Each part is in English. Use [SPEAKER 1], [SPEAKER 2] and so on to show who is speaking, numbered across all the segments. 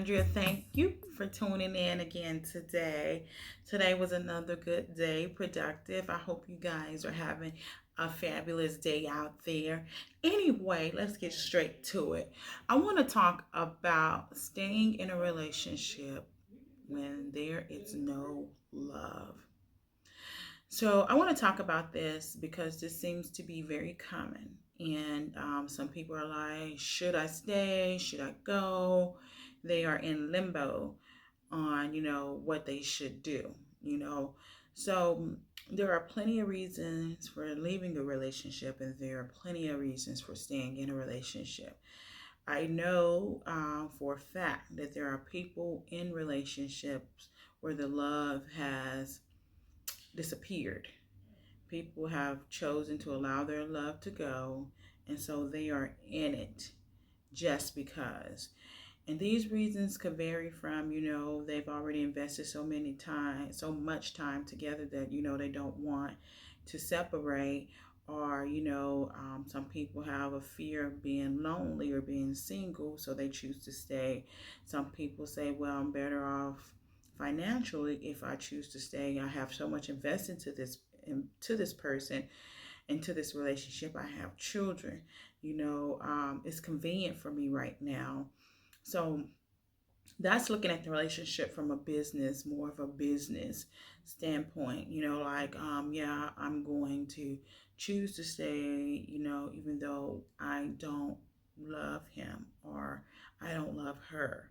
[SPEAKER 1] Andrea. Thank you for tuning in again today. Today was another good day, productive. I hope you guys are having a fabulous day out there. Anyway, let's get straight to it. I want to talk about staying in a relationship when there is no love. So, I want to talk about this because this seems to be very common. And some people are like, should I stay? Should I go? They are in limbo on, what they should do, you know. So, there are plenty of reasons for leaving a relationship, and there are plenty of reasons for staying in a relationship. I know for a fact that there are people in relationships where the love has disappeared. People have chosen to allow their love to go, and so they are in it just because. And these reasons could vary from, they've already invested so much time together that, they don't want to separate. Or, some people have a fear of being lonely or being single, so they choose to stay. Some people say, well, I'm better off financially if I choose to stay. I have so much invested into this person, into this relationship. I have children. It's convenient for me right now. So that's looking at the relationship from a business, more of a business standpoint, like, yeah, I'm going to choose to stay, even though I don't love him or I don't love her.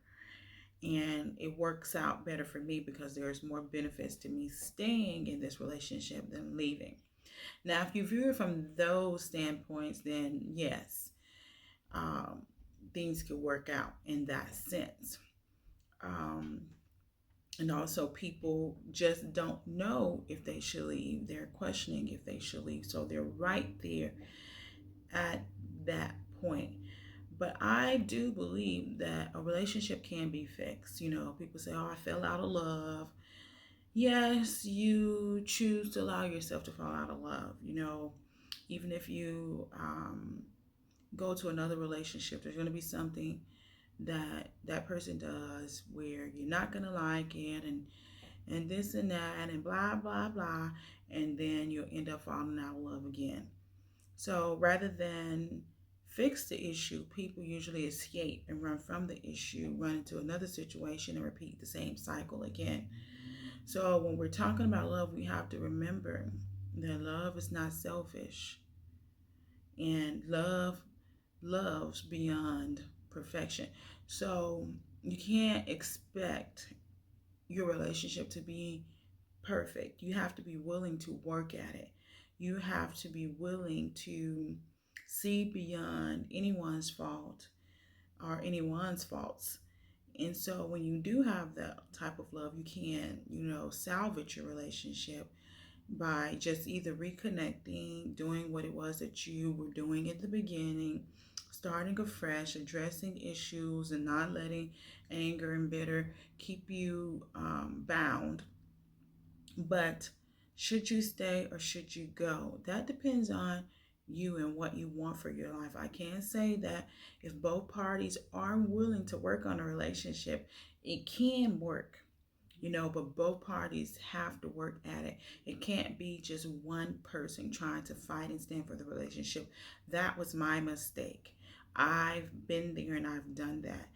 [SPEAKER 1] And it works out better for me because there's more benefits to me staying in this relationship than leaving. Now, if you view it from those standpoints, then yes, um, things could work out in that sense. Um, and also, people just don't know if they should leave. They're questioning if they should leave. So they're right there at that point. But I do believe that a relationship can be fixed. People say, oh, I fell out of love. Yes, you choose to allow yourself to fall out of love. Even if you go to another relationship, there's going to be something that person does where you're not going to like it, and this and that and blah blah blah, and then you'll end up falling out of love again. So rather than fix the issue, people usually escape and run from the issue, run into another situation, and repeat the same cycle again. So when we're talking about love, we have to remember that love is not selfish, and love loves beyond perfection. So you can't expect your relationship to be perfect. You have to be willing to work at it. You have to be willing to see beyond anyone's fault or anyone's faults. And so when you do have that type of love, you can, salvage your relationship by just either reconnecting, doing what it was that you were doing at the beginning, starting afresh, addressing issues, and not letting anger and bitter keep you bound. But should you stay or should you go? That depends on you and what you want for your life. I can say that if both parties are willing to work on a relationship, it can work, but both parties have to work at it. It can't be just one person trying to fight and stand for the relationship. That was my mistake. I've been there and I've done that.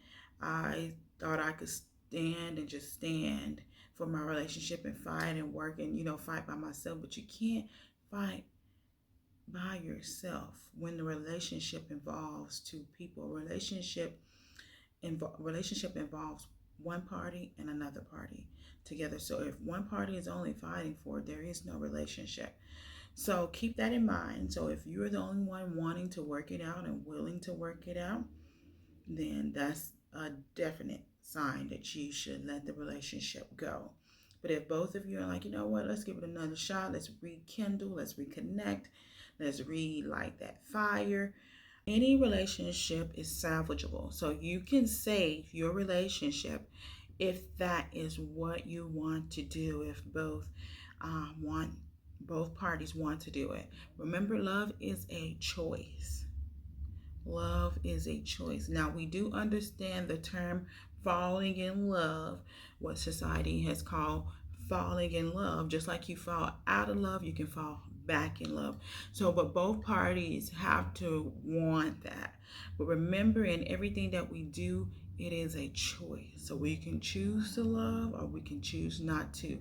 [SPEAKER 1] I thought I could stand and just stand for my relationship and fight and work and, fight by myself, but you can't fight by yourself when the relationship involves two people. Relationship involves one party and another party together. So if one party is only fighting for it, there is no relationship. So keep that in mind. So if you're the only one wanting to work it out and willing to work it out, then that's a definite sign that you should let the relationship go. But if both of you are like, you know what, let's give it another shot, let's rekindle, let's reconnect, let's relight that fire. Any relationship is salvageable. So you can save your relationship if that is what you want to do, if both parties want to do it. Remember, love is a choice. Love is a choice. Now, we do understand the term falling in love, what society has called falling in love. Just like you fall out of love, you can fall back in love. So, but both parties have to want that. But remember, in everything that we do, it is a choice. So we can choose to love or we can choose not to.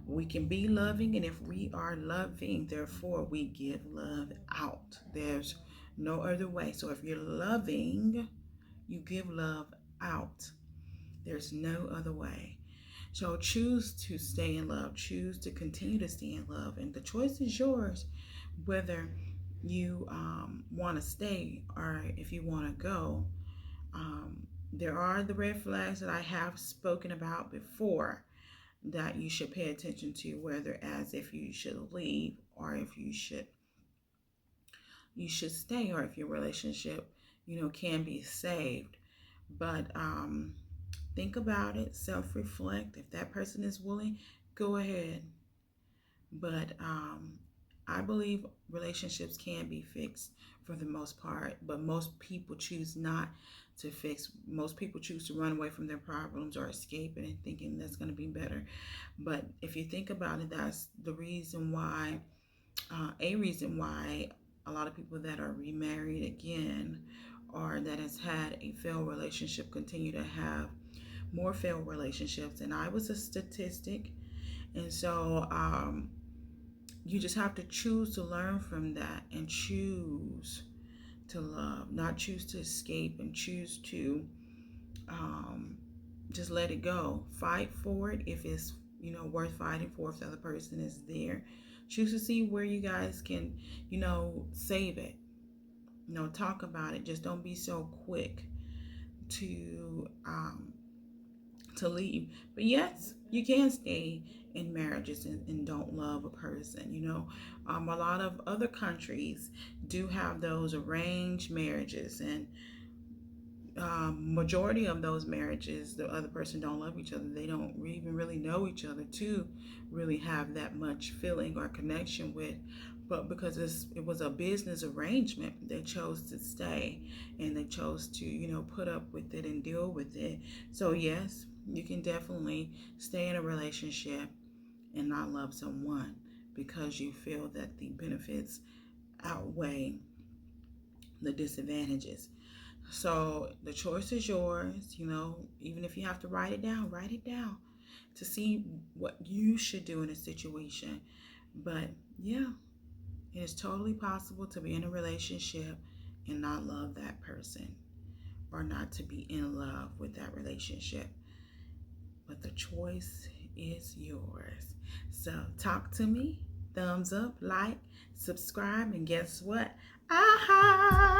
[SPEAKER 1] We can be loving, and if we are loving, therefore we give love out. There's no other way. So if you're loving, you give love out. There's no other way. So choose to stay in love, choose to continue to stay in love, and the choice is yours whether you want to stay or if you want to go. There are the red flags that I have spoken about before that you should pay attention to, whether as if you should leave or if you should stay, or if your relationship can be saved. But think about it, self-reflect. If that person is willing, go ahead. But I believe relationships can be fixed for the most part, but most people choose not to fix. Most people choose to run away from their problems or escape it and thinking that's going to be better. But if you think about it, that's the reason why, a reason why a lot of people that are remarried again or that has had a failed relationship continue to have more failed relationships. And I was a statistic. And so you just have to choose to learn from that and choose to love, not choose to escape, and choose to um, just let it go. Fight for it if it's worth fighting for. If the other person is there, choose to see where you guys can save it. Talk about it. Just don't be so quick to leave. But yes, you can stay in marriages and don't love a person. A lot of other countries do have those arranged marriages, and majority of those marriages, the other person don't love each other. They don't even really know each other to really have that much feeling or connection with. But because it was a business arrangement, they chose to stay, and they chose to put up with it and deal with it. So yes, you can definitely stay in a relationship and not love someone because you feel that the benefits outweigh the disadvantages. So the choice is yours. Even if you have to write it down to see what you should do in a situation. But yeah, it is totally possible to be in a relationship and not love that person, or not to be in love with that relationship. But the choice is yours. So talk to me, thumbs up, like, subscribe, and guess what? Aha!